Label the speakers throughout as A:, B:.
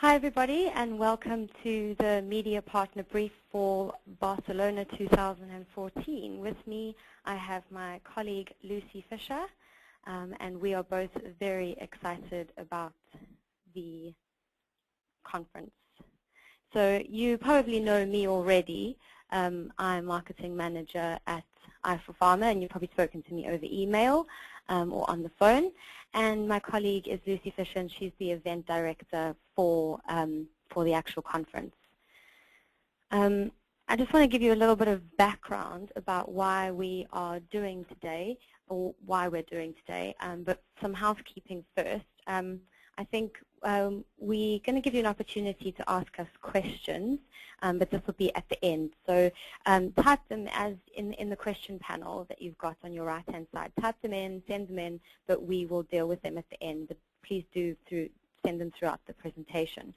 A: Hi everybody, and welcome to the Media Partner Brief for Barcelona 2014. With me I have my colleague Lucy Fisher, and we are both very excited about the conference. So you probably know me already. I'm marketing manager at iForPharma, and you've probably spoken to me over email or on the phone. And my colleague is Lucy Fisher, and she's the event director for the actual conference. I just want to give you a little bit of background about why we are doing today, or why we're doing today, but some housekeeping first. I think we're going to give you an opportunity to ask us questions, but this will be at the end. So type them as in the question panel that you've got on your right-hand side. Type them in, send them in, but we will deal with them at the end. But please do send them throughout the presentation.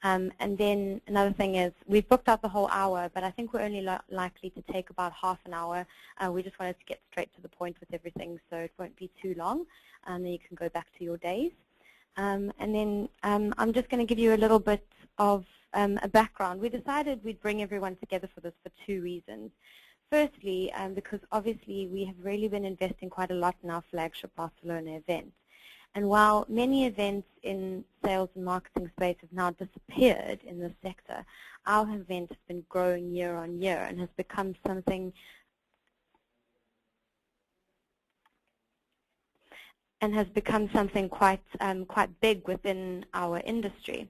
A: And then another thing is, we've booked out the whole hour, but I think we're only likely to take about half an hour. We just wanted to get straight to the point with everything, so it won't be too long, and then you can go back to your days. And then I'm just going to give you a little bit of a background. We decided we'd bring everyone together for this for two reasons. Firstly, because obviously we have really been investing quite a lot in our flagship Barcelona event. And while many events in sales and marketing space have now disappeared in this sector, our event has been growing year on year and has become something quite big within our industry.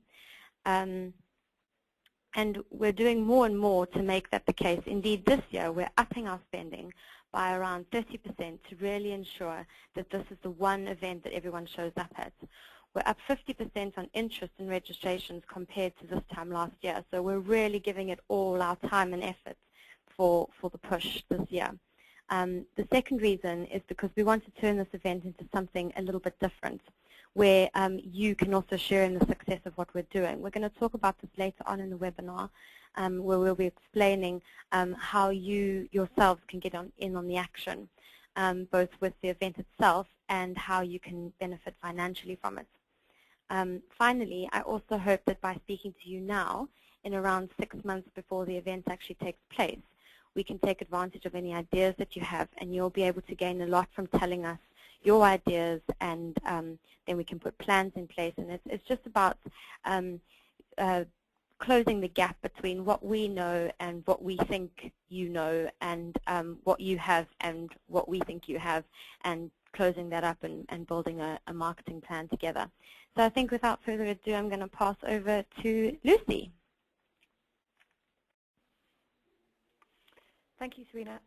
A: And we're doing more and more to make that the case. Indeed, this year we're upping our spending by around 30% to really ensure that this is the one event that everyone shows up at. We're up 50% on interest and registrations compared to this time last year. So we're really giving it all our time and effort for the push this year. The second reason is because we want to turn this event into something a little bit different, where you can also share in the success of what we're doing. We're going to talk about this later on in the webinar, where we'll be explaining how you yourselves can get in on the action, both with the event itself and how you can benefit financially from it. Finally, I also hope that by speaking to you now, in around 6 months before the event actually takes place, we can take advantage of any ideas that you have, and you'll be able to gain a lot from telling us your ideas, and then we can put plans in place. And it's just about closing the gap between what we know and what we think you know, and what you have and what we think you have, and closing that up and building a marketing plan together. So I think without further ado, I'm going to pass over to Lucy.
B: Thank you, Serena.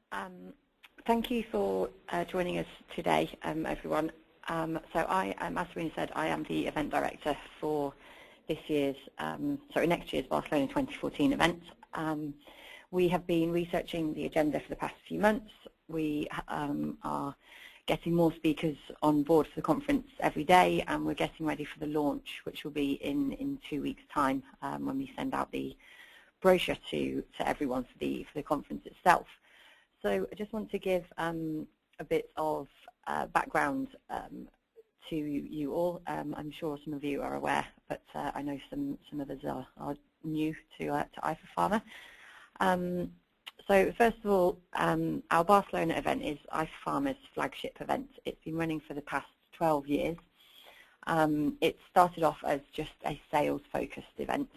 B: Thank you for joining us today, everyone. So as Serena said, I am the event director for next year's Barcelona 2014 event. We have been researching the agenda for the past few months. We are getting more speakers on board for the conference every day, and we're getting ready for the launch, which will be in 2 weeks' time, when we send out the brochure to everyone for the conference itself. So I just want to give a bit of background to you all. I'm sure some of you are aware, but I know some others are new to iForPharma. So first of all, our Barcelona event is iForPharma's flagship event. It's been running for the past 12 years. It started off as just a sales-focused event,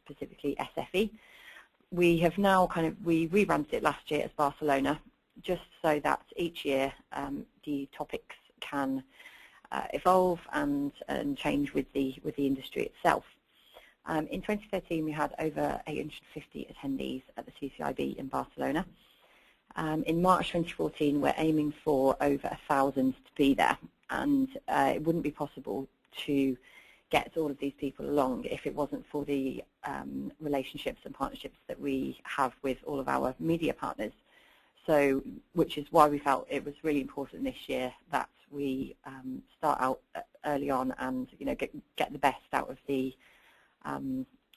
B: specifically SFE. We have now we rebranded it last year as Barcelona, just so that each year the topics can evolve and change with the industry itself. In 2013, we had over 850 attendees at the CCIB in Barcelona. In March 2014, we're aiming for over 1,000 to be there, and it wouldn't be possible to get all of these people along if it wasn't for the relationships and partnerships that we have with all of our media partners. So, which is why we felt it was really important this year that we start out early on and get the best out of the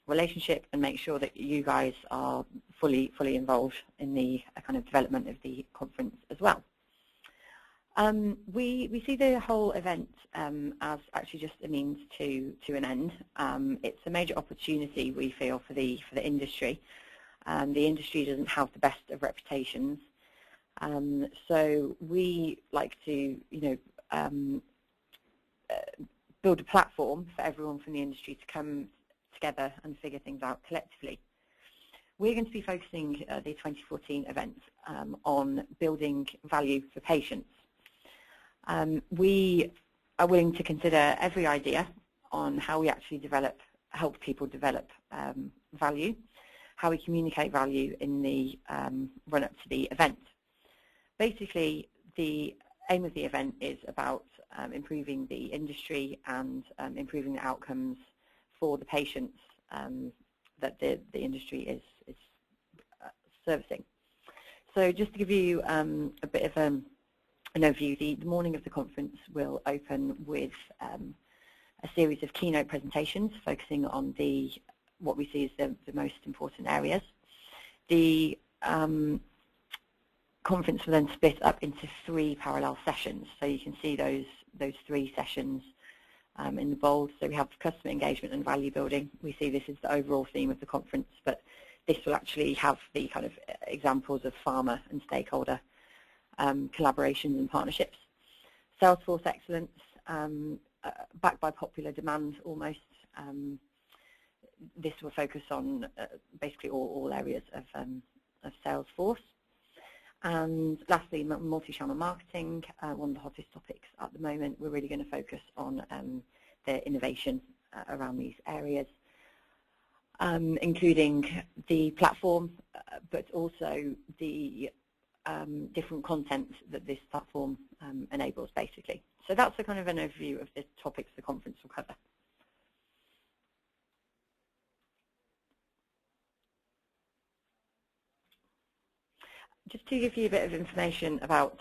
B: relationship, and make sure that you guys are fully involved in the kind of development of the conference as well. We see the whole event as actually just a means to an end. It's a major opportunity, we feel, for the industry. The industry doesn't have the best of reputations, so we like to, build a platform for everyone from the industry to come together and figure things out collectively. We're going to be focusing the 2014 event on building value for patients. We are willing to consider every idea on how we actually help people develop value, how we communicate value in the run-up to the event. Basically, the aim of the event is about improving the industry and improving the outcomes for the patients that the industry is servicing. So just to give you a bit of an overview, the morning of the conference will open with a series of keynote presentations focusing on what we see as the most important areas. The conference will then split up into 3 parallel sessions. So you can see those 3 sessions in the bold. So we have customer engagement and value building. We see this as the overall theme of the conference, but this will actually have the kind of examples of pharma and stakeholder collaborations and partnerships. Salesforce excellence, backed by popular demand almost. This will focus on basically all areas of Salesforce. And lastly, multi-channel marketing, one of the hottest topics at the moment. We're really going to focus on the innovation around these areas, including the platform, but also the different content that this platform enables, basically. So that's a kind of an overview of the topics the conference will cover. Just to give you a bit of information about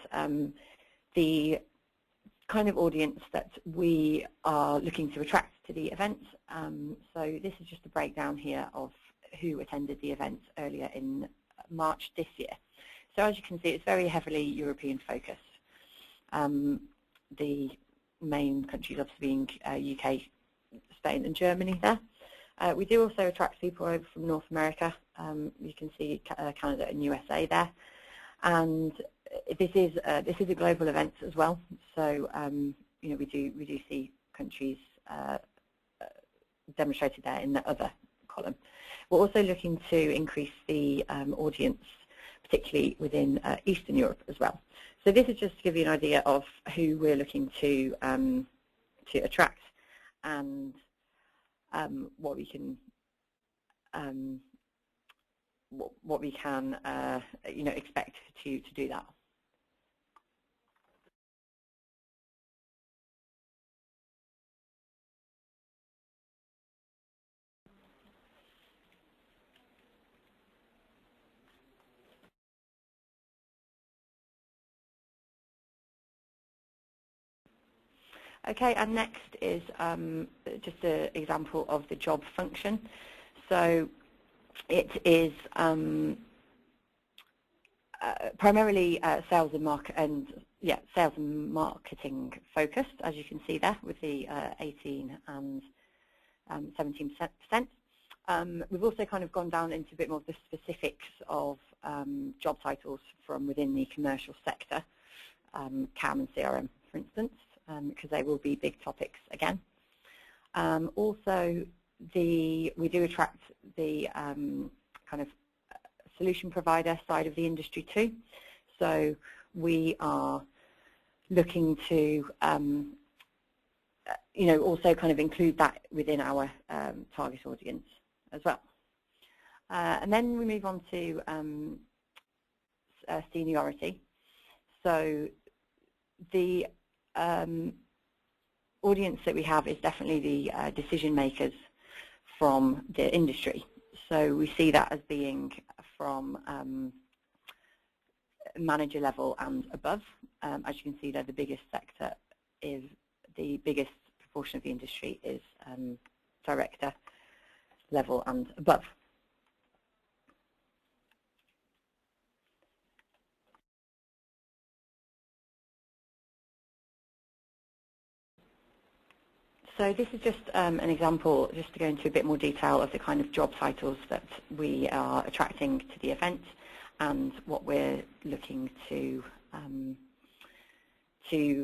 B: the kind of audience that we are looking to attract to the event. So this is just a breakdown here of who attended the event earlier in March this year. So as you can see, it's very heavily European focused. The main countries obviously being UK, Spain and Germany there. We do also attract people over from North America. You can see Canada and USA there. And this is a global event as well. So we do see countries demonstrated there in the other column. We're also looking to increase the audience, particularly within Eastern Europe as well. So this is just to give you an idea of who we're looking to attract and what we can expect to do that. Okay, and next is just an example of the job function. So it is primarily sales and marketing focused, as you can see there, with the 18 and 17%. We've also kind of gone down into a bit more of the specifics of job titles from within the commercial sector, CAM and CRM, for instance, because they will be big topics again. Also, we do attract the kind of solution provider side of the industry too. So we are looking to also kind of include that within our target audience as well. And then we move on to seniority. So the audience that we have is definitely the decision makers from the industry. So we see that as being from manager level and above. As you can see there, the biggest sector is, the biggest proportion of the industry is director level and above. So this is just an example, just to go into a bit more detail of the kind of job titles that we are attracting to the event and what we're looking to be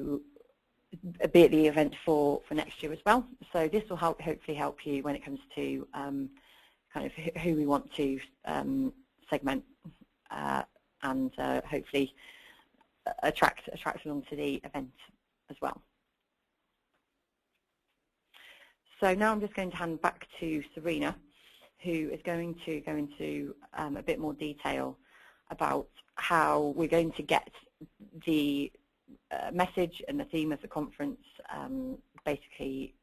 B: at the event for next year as well. So this will hopefully help you when it comes to kind of who we want to segment and hopefully attract along to the event as well. So now I'm just going to hand back to Serena, who is going to go into a bit more detail about how we're going to get the message and the theme of the conference, basically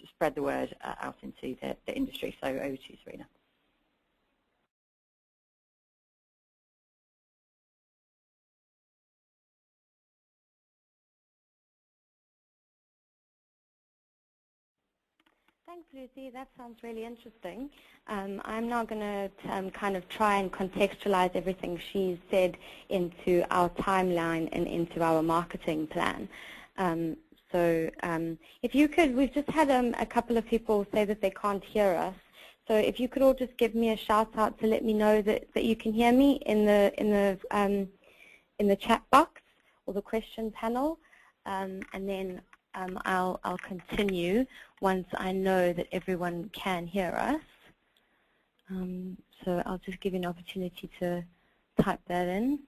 B: spread the word out into the industry. So over to you, Serena.
A: Thanks, Lucy. That sounds really interesting. I'm now going to kind of try and contextualize everything she said into our timeline and into our marketing plan. If you could, we've just had a couple of people say that they can't hear us. So if you could all just give me a shout out to let me know that you can hear me in the chat box or the question panel, and then I'll continue once I know that everyone can hear us. So I'll just give you an opportunity to type that in.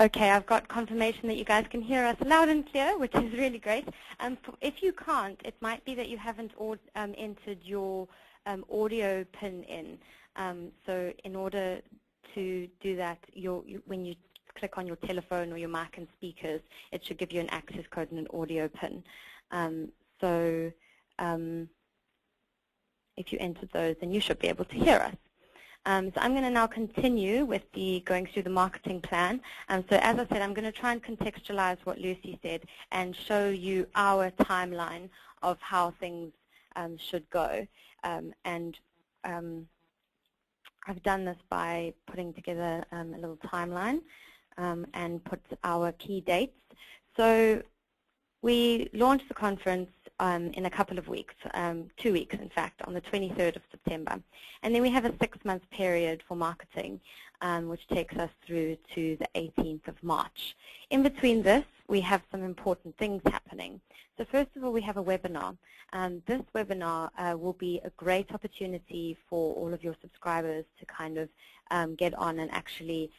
A: Okay, I've got confirmation that you guys can hear us loud and clear, which is really great. If you can't, it might be that you haven't entered your audio pin in. So in order to do that, when you click on your telephone or your mic and speakers, it should give you an access code and an audio pin. If you entered those, then you should be able to hear us. So I'm going to now continue with going through the marketing plan. So as I said, I'm going to try and contextualize what Lucy said and show you our timeline of how things should go. I've done this by putting together a little timeline and put our key dates. So we launched the conference in a couple of weeks, 2 weeks in fact, on the 23rd of September. And then we have a 6-month period for marketing, which takes us through to the 18th of March. In between this, we have some important things happening. So first of all, we have a webinar. This webinar will be a great opportunity for all of your subscribers to kind of get on and actually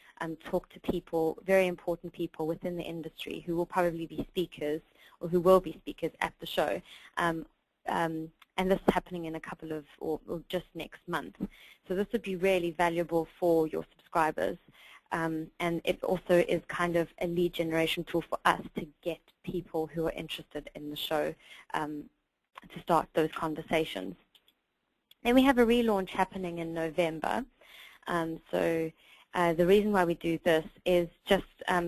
A: talk to people, very important people within the industry who will probably be speakers or who will be speakers at the show. And this is happening in a couple of, or just next month. So this would be really valuable for your subscribers. And it also is kind of a lead generation tool for us to get people who are interested in the show to start those conversations. Then we have a relaunch happening in November. The reason why we do this is just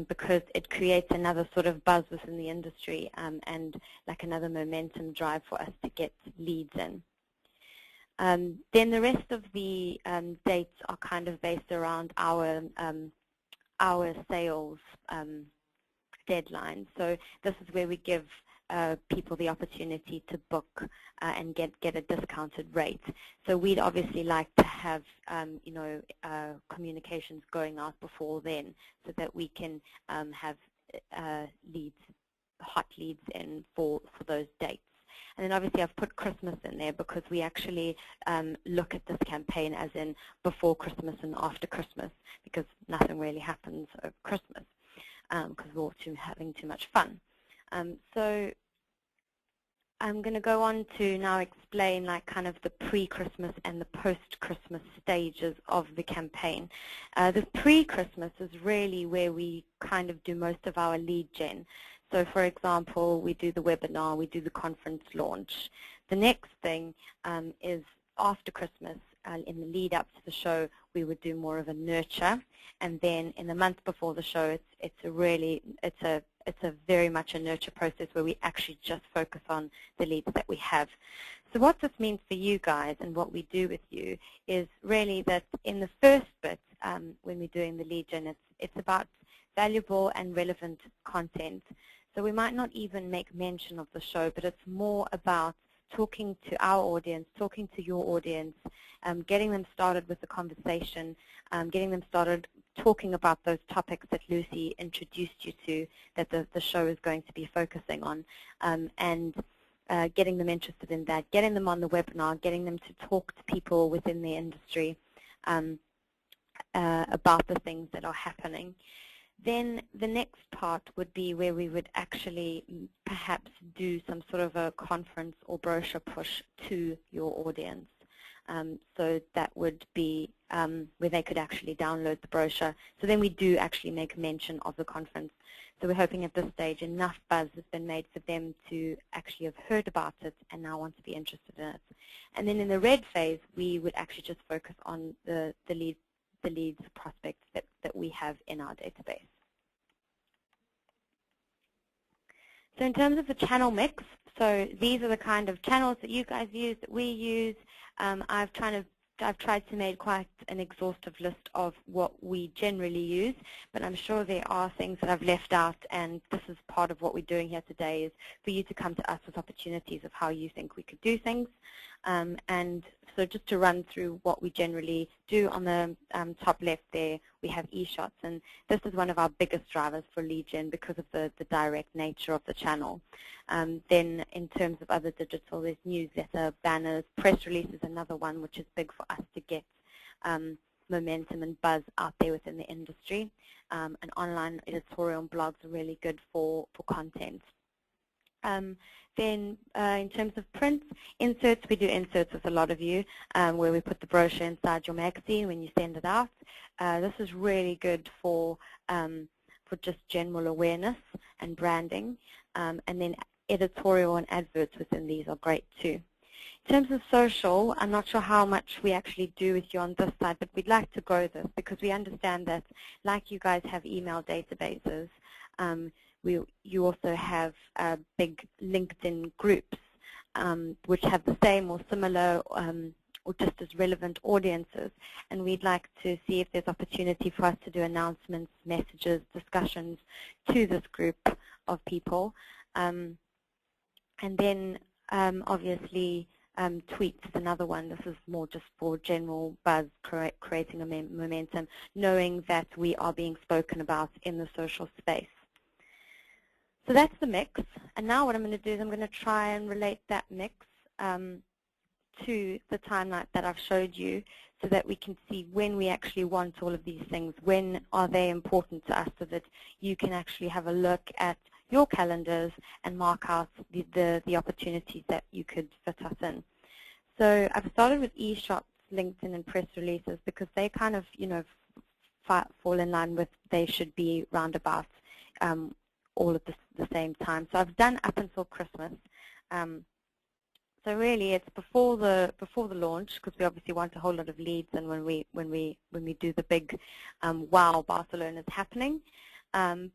A: because it creates another sort of buzz within the industry and like another momentum drive for us to get leads in. Then the rest of the dates are kind of based around our sales deadline. So this is where we give people the opportunity to book and get a discounted rate. So we'd obviously like to have communications going out before then, so that we can have hot leads in for those dates. And then obviously I've put Christmas in there because we actually look at this campaign as in before Christmas and after Christmas, because nothing really happens over Christmas because we're all having too much fun. So I'm going to go on to now explain like kind of the pre-Christmas and the post-Christmas stages of the campaign. The pre-Christmas is really where we kind of do most of our lead gen. So for example, we do the webinar, we do the conference launch. The next thing is after Christmas, in the lead up to the show, we would do more of a nurture. And then in the month before the show, it's a very much a nurture process where we actually just focus on the leads that we have. So what this means for you guys and what we do with you is really that in the first bit, when we're doing the lead gen, it's about valuable and relevant content. So we might not even make mention of the show, but it's more about talking to our audience, talking to your audience, getting them started with the conversation, getting them started talking about those topics that Lucy introduced you to, that the show is going to be focusing on, and getting them interested in that, getting them on the webinar, getting them to talk to people within the industry about the things that are happening. Then the next part would be where we would actually perhaps do some sort of a conference or brochure push to your audience. So that would be where they could actually download the brochure. So then we do actually make mention of the conference. So we're hoping at this stage enough buzz has been made for them to actually have heard about it and now want to be interested in it. And then in the red phase, we would actually just focus on the leads prospects that we have in our database. So in terms of the channel mix, so these are the kind of channels that you guys use, that we use. I've tried to make quite an exhaustive list of what we generally use, but I'm sure there are things that I've left out, and this is part of what we're doing here today, is for you to come to us with opportunities of how you think we could do things. And so just to run through what we generally do, on the top left there, we have e-shots, and this is one of our biggest drivers for lead gen because of the direct nature of the channel. Then in terms of other digital, there's newsletter, banners, press release is another one which is big for us to get momentum and buzz out there within the industry. And online editorial and blogs are really good for content. Then in terms of print, inserts, we do inserts with a lot of you, where we put the brochure inside your magazine when you send it out. This is really good for just general awareness and branding. And then editorial and adverts within these are great too. In terms of social, I'm not sure how much we actually do with you on this side, but we'd like to grow this because we understand that, like you guys have email databases, you also have big LinkedIn groups which have the same or similar or just as relevant audiences, and we'd like to see if there's opportunity for us to do announcements, messages, discussions to this group of people. And then obviously tweets is another one. This is more just for general buzz, creating a momentum, knowing that we are being spoken about in the social space. So that's the mix, and now what I'm going to do is I'm going to try and relate that mix to the timeline that I've showed you so that we can see when we actually want all of these things, when are they important to us, so that you can actually have a look at your calendars and mark out the opportunities that you could fit us in. So I've started with e-shots, LinkedIn, and press releases because they kind of, fall in line with, they should be roundabout all at the same time. So I've done up until Christmas. So really, it's before the launch, because we obviously want a whole lot of leads, and when we do the big wow, Barcelona is happening,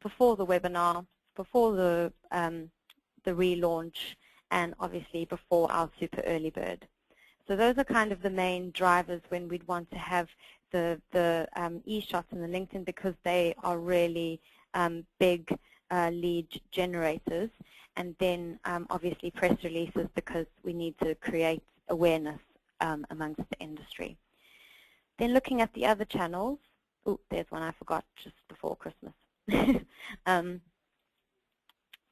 A: before the webinar, before the relaunch, and obviously before our super early bird. So those are kind of the main drivers when we'd want to have the e-shots and the LinkedIn, because they are really big lead generators, and then obviously press releases because we need to create awareness amongst the industry. Then looking at the other channels, oh, there's one I forgot just before Christmas.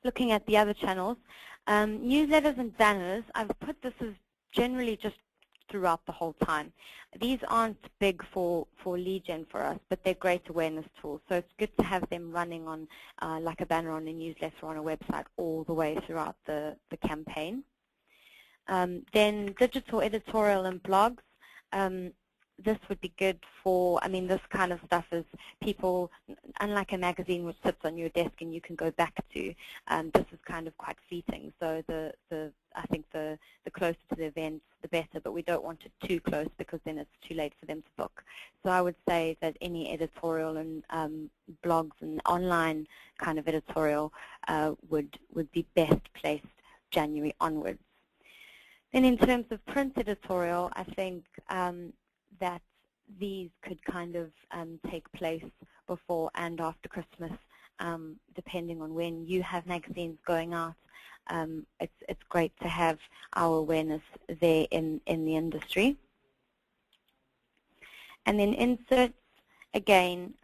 A: Looking at the other channels, newsletters and banners, I've put this as generally just throughout the whole time. These aren't big for lead gen for us, but they're great awareness tools. So it's good to have them running on like a banner on a newsletter on a website all the way throughout the campaign. Then digital editorial and blogs. This would be good for, I mean, this kind of stuff is people, unlike a magazine which sits on your desk and you can go back to, this is kind of quite fleeting. So I think the closer to the event, the better, but we don't want it too close because then it's too late for them to book. So I would say that any editorial and blogs and online kind of editorial would be best placed January onwards. Then in terms of print editorial, I think that these could kind of take place before and after Christmas, depending on when you have magazines going out. It's great to have our awareness there in the industry. And then inserts, again,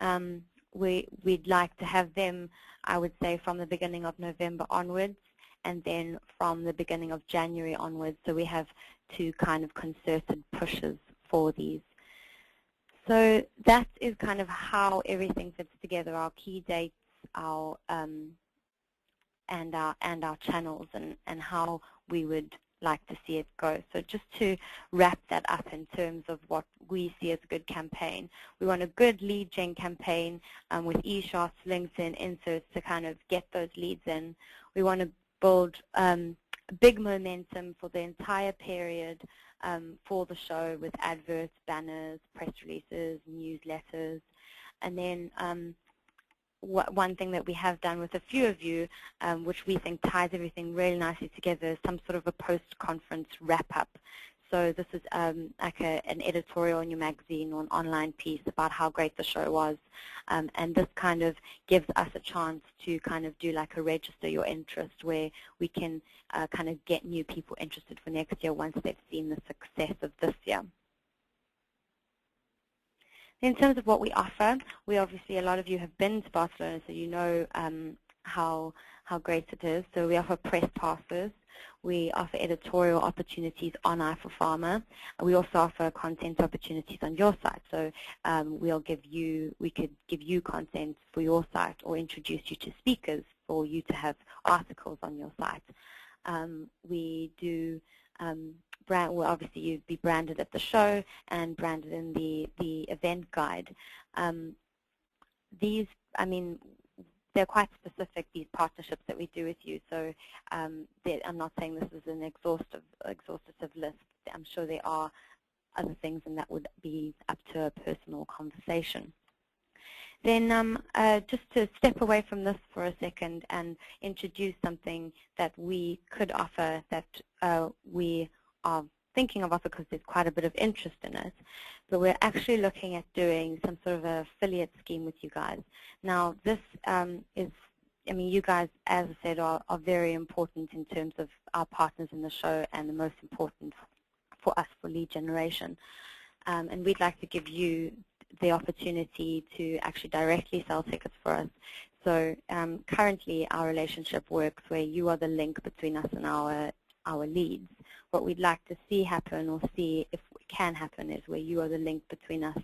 A: we'd like to have them, I would say, from the beginning of November onwards, and then from the beginning of January onwards. So we have two kind of concerted pushes for these. So that is kind of how everything fits together, our key dates, our and our channels, and how we would like to see it go. So just to wrap that up in terms of what we see as a good campaign, we want a good lead gen campaign with e-shots, LinkedIn, inserts to kind of get those leads in. We want to build big momentum for the entire period for the show with adverts, banners, press releases, newsletters. And then one thing that we have done with a few of you, which we think ties everything really nicely together, is some sort of a post-conference wrap-up. So this is like an editorial in your magazine or an online piece about how great the show was. And this kind of gives us a chance to kind of do like a register your interest, where we can kind of get new people interested for next year once they've seen the success of this year. In terms of what we offer, we obviously, a lot of you have been to Barcelona, so you know how great it is. So we offer press passes. We offer editorial opportunities on iForPharma. We also offer content opportunities on your site. So we could give you content for your site or introduce you to speakers for you to have articles on your site. We do well, obviously you'd be branded at the show and branded in the event guide. These, I mean, they're quite specific, these partnerships that we do with you. So I'm not saying this is an exhaustive list. I'm sure there are other things, and that would be up to a personal conversation. Then just to step away from this for a second and introduce something that we could offer that we are thinking of offer, because there's quite a bit of interest in it. But we're actually looking at doing some sort of an affiliate scheme with you guys. Now this is, I mean, you guys, as I said, are very important in terms of our partners in the show, and the most important for us for lead generation. And we'd like to give you the opportunity to actually directly sell tickets for us. So currently our relationship works where you are the link between us and our leads. What we'd like to see happen, or see if it can happen, is where you are the link between us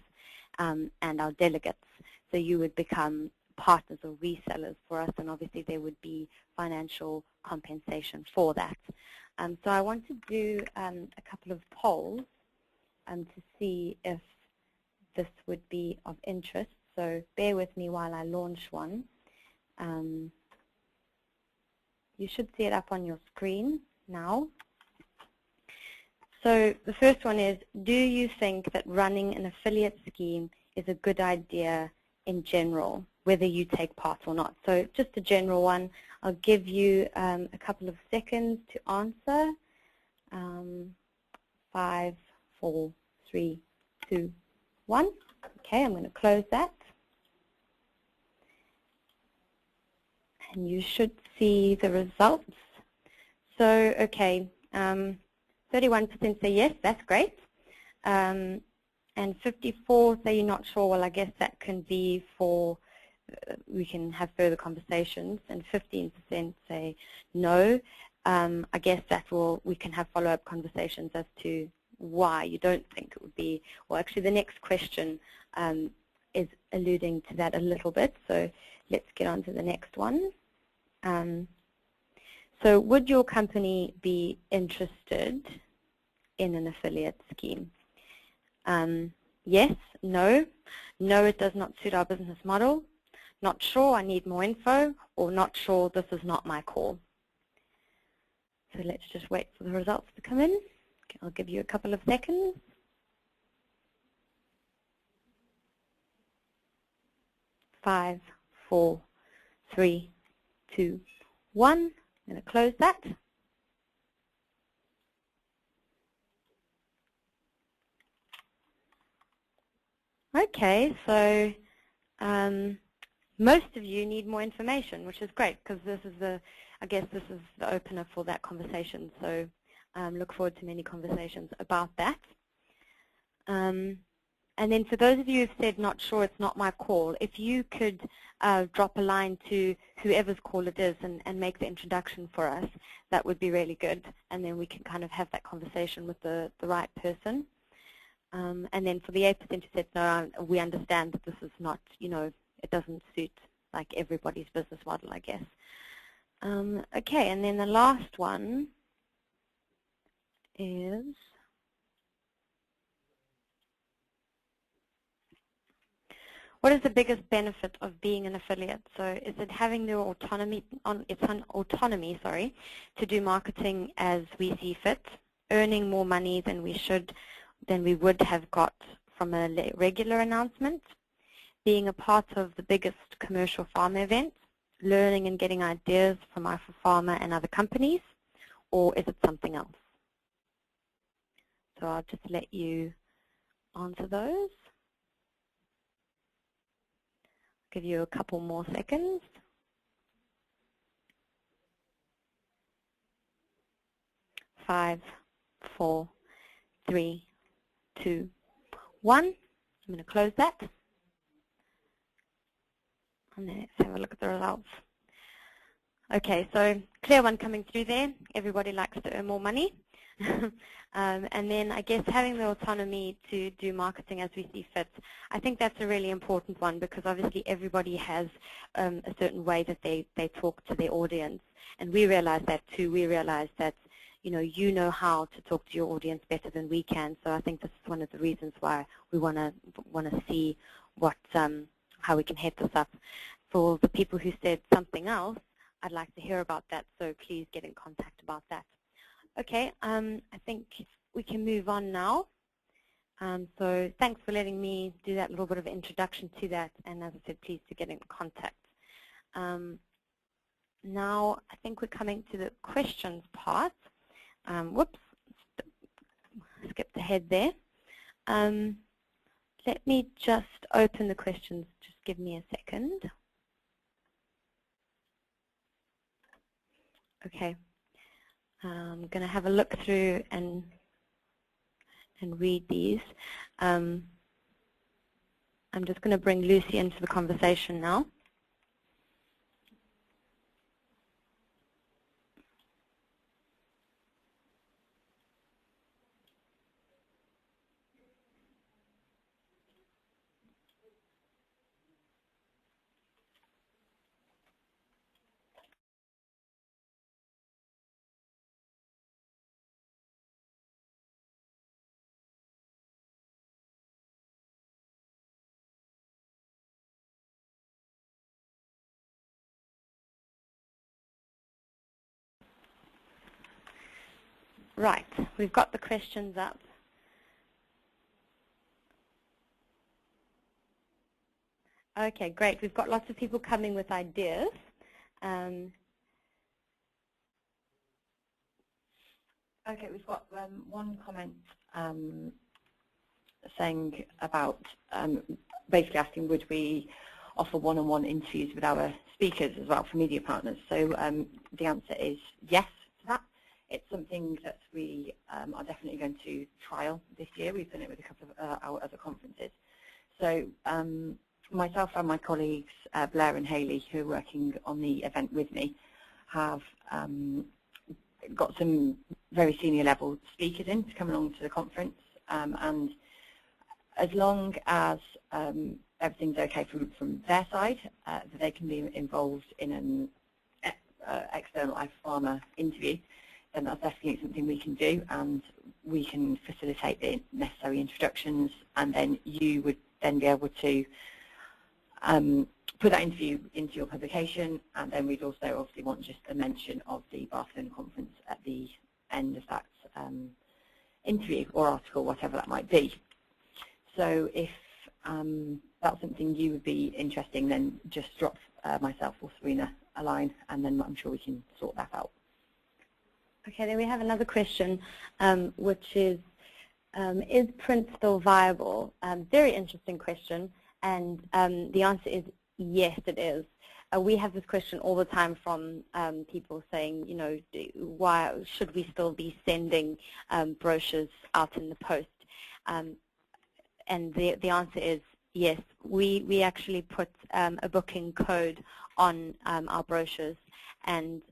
A: and our delegates. So you would become partners or resellers for us, and obviously there would be financial compensation for that. So I want to do a couple of polls to see if this would be of interest. So bear with me while I launch one. You should see it up on your screen now. So the first one is, do you think that running an affiliate scheme is a good idea in general, whether you take part or not? So just a general one. I'll give you a couple of seconds to answer. 5, 4, 3, 2, 1. Okay, I'm going to close that. And you should see the results. So, okay, 31% say yes, that's great. And 54 say you're not sure. Well, I guess that can be for, we can have further conversations. And 15% say no. I guess that we can have follow-up conversations as to why you don't think it would be. Well, actually, the next question is alluding to that a little bit. So let's get on to the next one. So would your company be interested in an affiliate scheme? Yes, no, no, it does not suit our business model, not sure, I need more info, or not sure, this is not my call. So let's just wait for the results to come in. I'll give you a couple of seconds. Five, 4, 3, 2, 1. I'm going to close that. Okay, so most of you need more information, which is great because this is I guess this is the opener for that conversation. So look forward to many conversations about that. And then for those of you who've said not sure, it's not my call, if you could drop a line to whoever's call it is and make the introduction for us, that would be really good. And then we can kind of have that conversation with the right person. And then for the 8% who said no, we understand that this is not, it doesn't suit like everybody's business model, I guess. Okay, and then the last one is what is the biggest benefit of being an affiliate? So is it having the autonomy to do marketing as we see fit, earning more money than we would have got from a regular announcement, being a part of the biggest commercial pharma event, learning and getting ideas from our pharma and other companies, or is it something else? So I'll just let you answer those. Give you a couple more seconds. Five, 4, 3, 2, 1. I'm going to close that. And then let's have a look at the results. Okay, so clear one coming through there. Everybody likes to earn more money. And then I guess having the autonomy to do marketing as we see fit, I think that's a really important one because obviously everybody has a certain way that they talk to their audience. And we realize that too. We realize that you know how to talk to your audience better than we can. So I think this is one of the reasons why we want to see what how we can head this up. For the people who said something else, I'd like to hear about that. So please get in contact about that. Okay, I think we can move on now. So thanks for letting me do that little bit of introduction to that. And as I said, please do get in contact. Now I think we're coming to the questions part. Whoops, skipped ahead there. Let me just open the questions. Just give me a second. Okay. I'm going to have a look through and read these. I'm just going to bring Lucy into the conversation now. Right, we've got the questions up. Okay, great. We've got lots of people coming with ideas.
B: Okay, we've got one comment saying about basically asking would we offer one-on-one interviews with our speakers as well for media partners. So the answer is yes to that. It's something that we are definitely going to trial this year. We've done it with a couple of our other conferences. So myself and my colleagues, Blair and Hayley, who are working on the event with me, have got some very senior level speakers in to come along to the conference. And as long as everything's okay from their side, that they can be involved in external iFarmer interview, then that's definitely something we can do, and we can facilitate the necessary introductions, and then you would then be able to put that interview into your publication, and then we'd also obviously want just a mention of the Barcelona conference at the end of that interview or article, whatever that might be. So if that's something you would be interested in, then just drop myself or Serena a line, and then I'm sure we can sort that out.
A: Okay, then we have another question, which is print still viable? Very interesting question, and the answer is yes, it is. We have this question all the time from people saying, you know, why should we still be sending brochures out in the post? And the answer is yes. We actually put a booking code on our brochures, and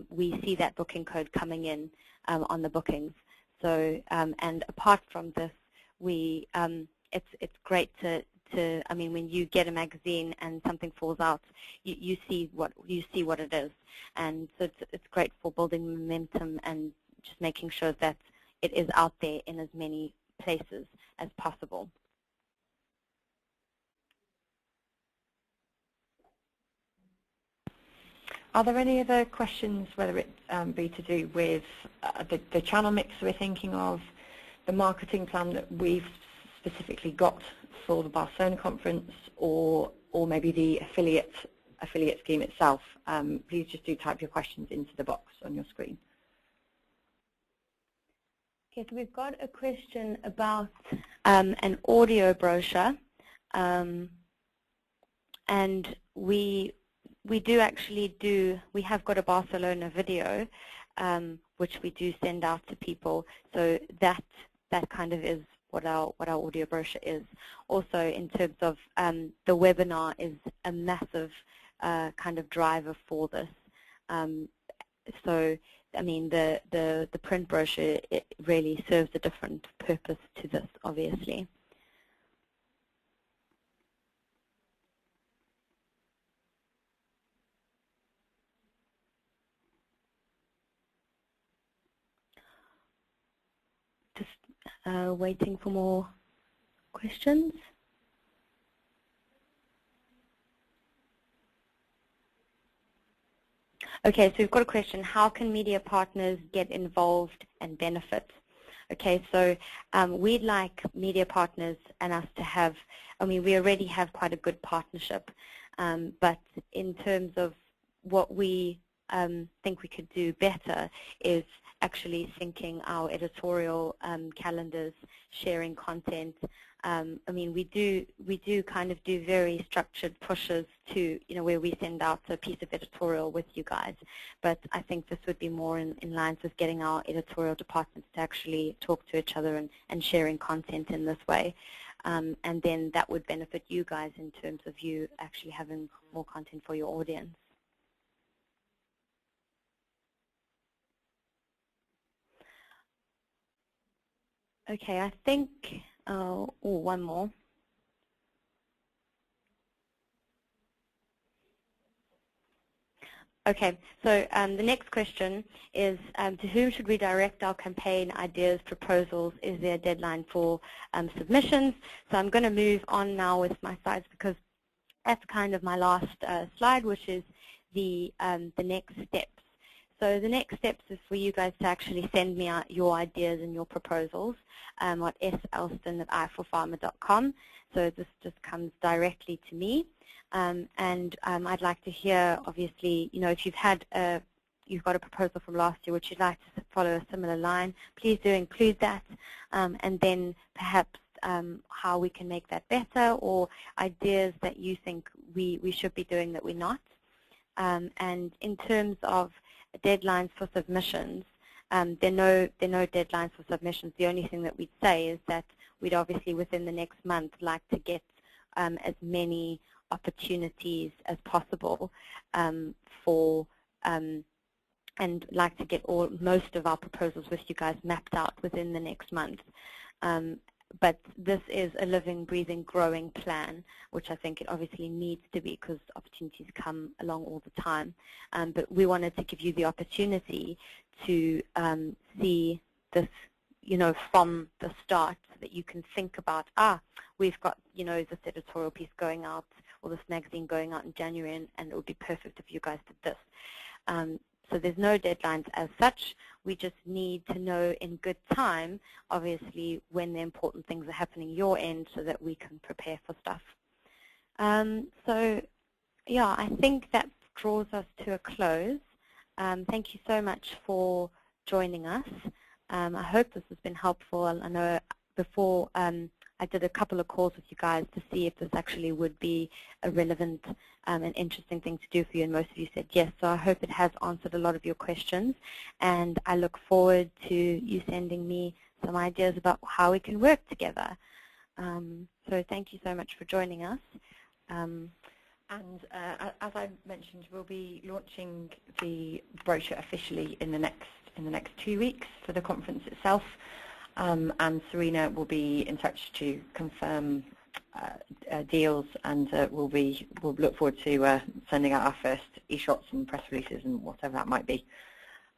A: we see that booking code coming in on the bookings. So, and apart from this, it's great to I mean, when you get a magazine and something falls out, you see what it is, and so it's great for building momentum and just making sure that it is out there in as many places as possible.
B: Are there any other questions, whether it be to do with the channel mix we're thinking of, the marketing plan that we've specifically got for the Barcelona conference, or maybe the affiliate scheme itself? Please just do type your questions into the box on your screen.
A: Okay, so we've got a question about an audio brochure, and we have got a Barcelona video, which we do send out to people. So that kind of is what our audio brochure is. Also, in terms of the webinar is a massive kind of driver for this. So, I mean, the print brochure, it really serves a different purpose to this, obviously. Just waiting for more questions. Okay, so we've got a question. How can media partners get involved and benefit? Okay, so we'd like media partners and us to have, I mean, we already have quite a good partnership, but in terms of what we think we could do better is actually syncing our editorial calendars, sharing content. I mean, we do kind of do very structured pushes to, you know, where we send out a piece of editorial with you guys. But I think this would be more in lines with getting our editorial departments to actually talk to each other and sharing content in this way. And then that would benefit you guys in terms of you actually having more content for your audience. Okay, I think, one more. Okay, so the next question is, to whom should we direct our campaign ideas, proposals? Is there a deadline for submissions? So I'm going to move on now with my slides because that's kind of my last slide, which is the next steps. So the next steps is for you guys to actually send me out your ideas and your proposals at salston@i4pharma.com. So this just comes directly to me. And I'd like to hear, obviously, you know, if you've got a proposal from last year which you'd like to follow a similar line, please do include that, and then perhaps how we can make that better, or ideas that you think we should be doing that we're not. And in terms of deadlines for submissions, there are no deadlines for submissions. The only thing that we'd say is that we'd obviously within the next month like to get as many opportunities as possible and like to get most of our proposals with you guys mapped out within the next month. but this is a living, breathing, growing plan, which I think it obviously needs to be because opportunities come along all the time. But we wanted to give you the opportunity to see this, from the start, so that you can think about, we've got, this editorial piece going out or this magazine going out in January, and it would be perfect if you guys did this. So there's no deadlines as such. We just need to know in good time, obviously, when the important things are happening your end so that we can prepare for stuff. So, yeah, I think that draws us to a close. Thank you so much for joining us. I hope this has been helpful. I know before I did a couple of calls with you guys to see if this actually would be a relevant and interesting thing to do for you, and most of you said yes. So I hope it has answered a lot of your questions, and I look forward to you sending me some ideas about how we can work together. So thank you so much for joining us.
B: And as I mentioned, we'll be launching the brochure officially in the next 2 weeks for the conference itself. And Serena will be in touch to confirm deals, and we'll look forward to sending out our first e-shots and press releases and whatever that might be.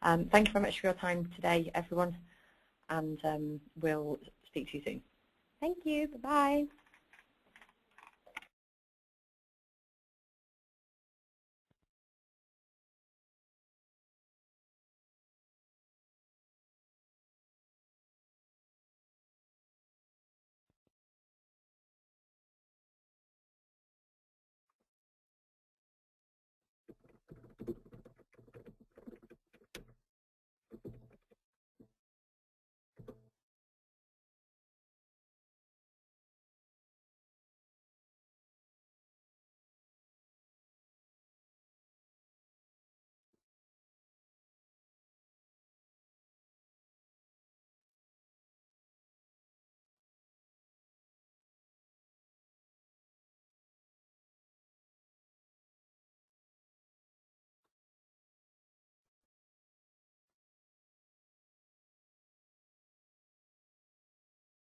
B: Thank you very much for your time today, everyone, and we'll speak to you soon.
A: Thank you. Bye-bye.